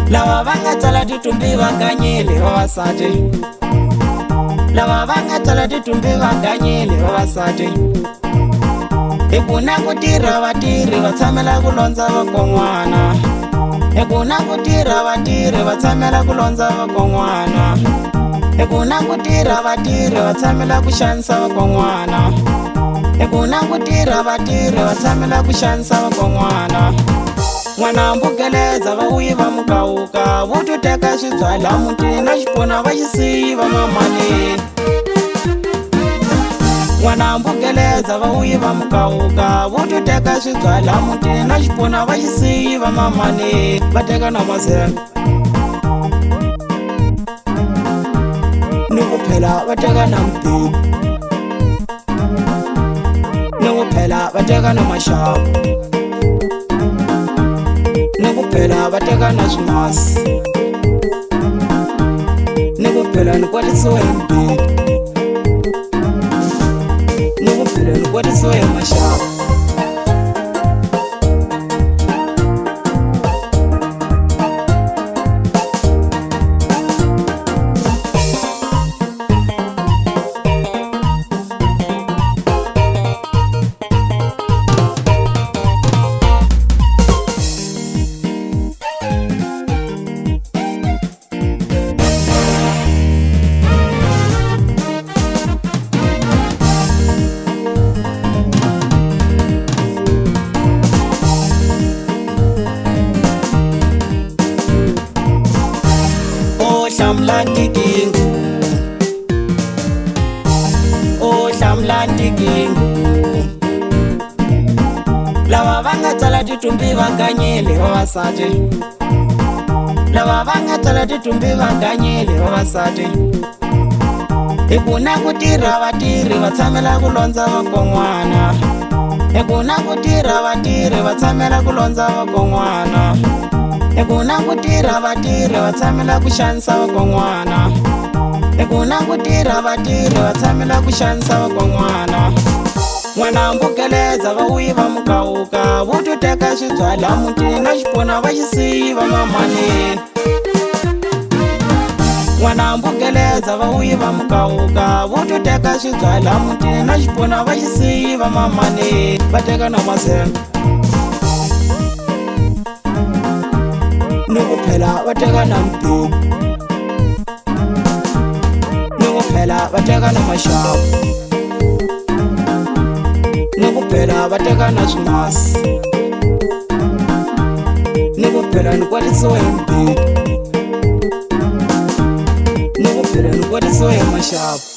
Lava va nga tsala titumbi va ganyile vavasati. Lava va nga tsala titumbi va ganyile vavasati. Hi ku na ku tirha vatirhi va tshamela ku londza vakon'wana. Hi ku na ku tirha vatirhi va tshamela ku londza vakon'wana. Hi ku na ku tirha vatirhi va tshamela ku xanisa vakon'wana. Hi ku na ku tirha vatirhi va tshamela ku xanisa vakon'wana. N'wana mbugeleza va wuyi va mukawuka, vo tu teka swibyala mutini na xipona va xisiyi va mamaneni. N'wana mbugeleza va wuyi va mukawuka, vo tu teka swibyala mutini na xipona va xisiyi va mamaneni. Va teka na mazembe ni ku phela va teka na mutivi, ni ku phela va teka na maxavu, ni ku phela va teka na swimasi, ni ku phela ni kwatisiwe hi mbiti, ni ku phela ni kwatisiwe hi maxavu. Lava va nga tsala titumbi va ganyile vavasati. Lava va nga tsala titumbi va ganyile vavasati. Hi ku na ku tirha vatirhi va tshamela ku londza vakon'wana. Hi ku na ku tirha vatirhi va tshamela ku londza vakon'wana. Hi ku na ku tirha vatirhi va tshamela ku xanisa vakon'wana. Hi ku na ku tirha vatirhi va tshamela ku xanisa vakon'wana. N'wana mbugeleza va wuyi va mukawuka, vo tu teka swibyala mutini na xipona va xisiyi va mamaneni. N'wana mbugeleza va wuyi va mukawuka, vo tu teka swibyala mutini na xipona va xisiyi va mamaneni. Va teka na mazembe ni ku phela va teka na mutivi, ni ku phela va teka na maxavu, ni ku phela va teka na swimasi, ni ku phela ni kwatisiwe hi mbiti, ni ku phela ni kwatisiwe hi maxavu.